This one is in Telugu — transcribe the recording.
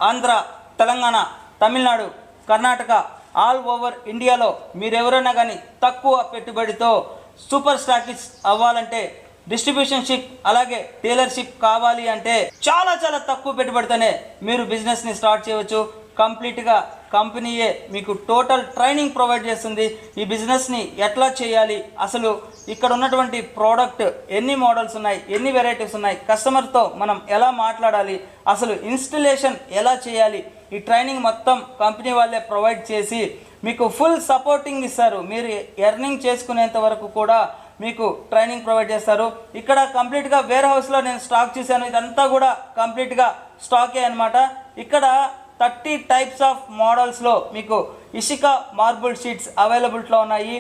ఆంధ్ర, తెలంగాణ, తమిళనాడు, కర్ణాటక ఆల్ ఓవర్ ఇండియాలో మీరెవరైనా కానీ తక్కువ పెట్టుబడితో సూపర్ స్టాకిస్ట్ అవ్వాలంటే, డిస్ట్రిబ్యూషన్షిప్ అలాగే డీలర్షిప్ కావాలి అంటే చాలా చాలా తక్కువ పెట్టుబడితోనే మీరు బిజినెస్ని స్టార్ట్ చేయవచ్చు. కంప్లీట్గా కంపెనీయే మీకు టోటల్ ట్రైనింగ్ ప్రొవైడ్ చేస్తుంది. ఈ బిజినెస్ని ఎట్లా చేయాలి, అసలు ఇక్కడ ఉన్నటువంటి ప్రోడక్ట్ ఎన్ని మోడల్స్ ఉన్నాయి, ఎన్ని వెరైటీస్ ఉన్నాయి, కస్టమర్తో మనం ఎలా మాట్లాడాలి, అసలు ఇన్స్టలేషన్ ఎలా చేయాలి, ఈ ట్రైనింగ్ మొత్తం కంపెనీ వాళ్ళే ప్రొవైడ్ చేసి మీకు ఫుల్ సపోర్టింగ్ ఇస్తారు. మీరు ఎర్నింగ్ చేసుకునేంత వరకు కూడా మీకు ట్రైనింగ్ ప్రొవైడ్ చేస్తారు. ఇక్కడ కంప్లీట్గా వేర్ హౌస్లో నేను స్టాక్ చూశాను. ఇదంతా కూడా కంప్లీట్గా స్టాకే అనమాట. ఇక్కడ 30 టైప్స్ ఆఫ్ మోడల్స్లో మీకు ఇషికా మార్బుల్ షీట్స్ అవైలబిలిటీలో ఉన్నాయి.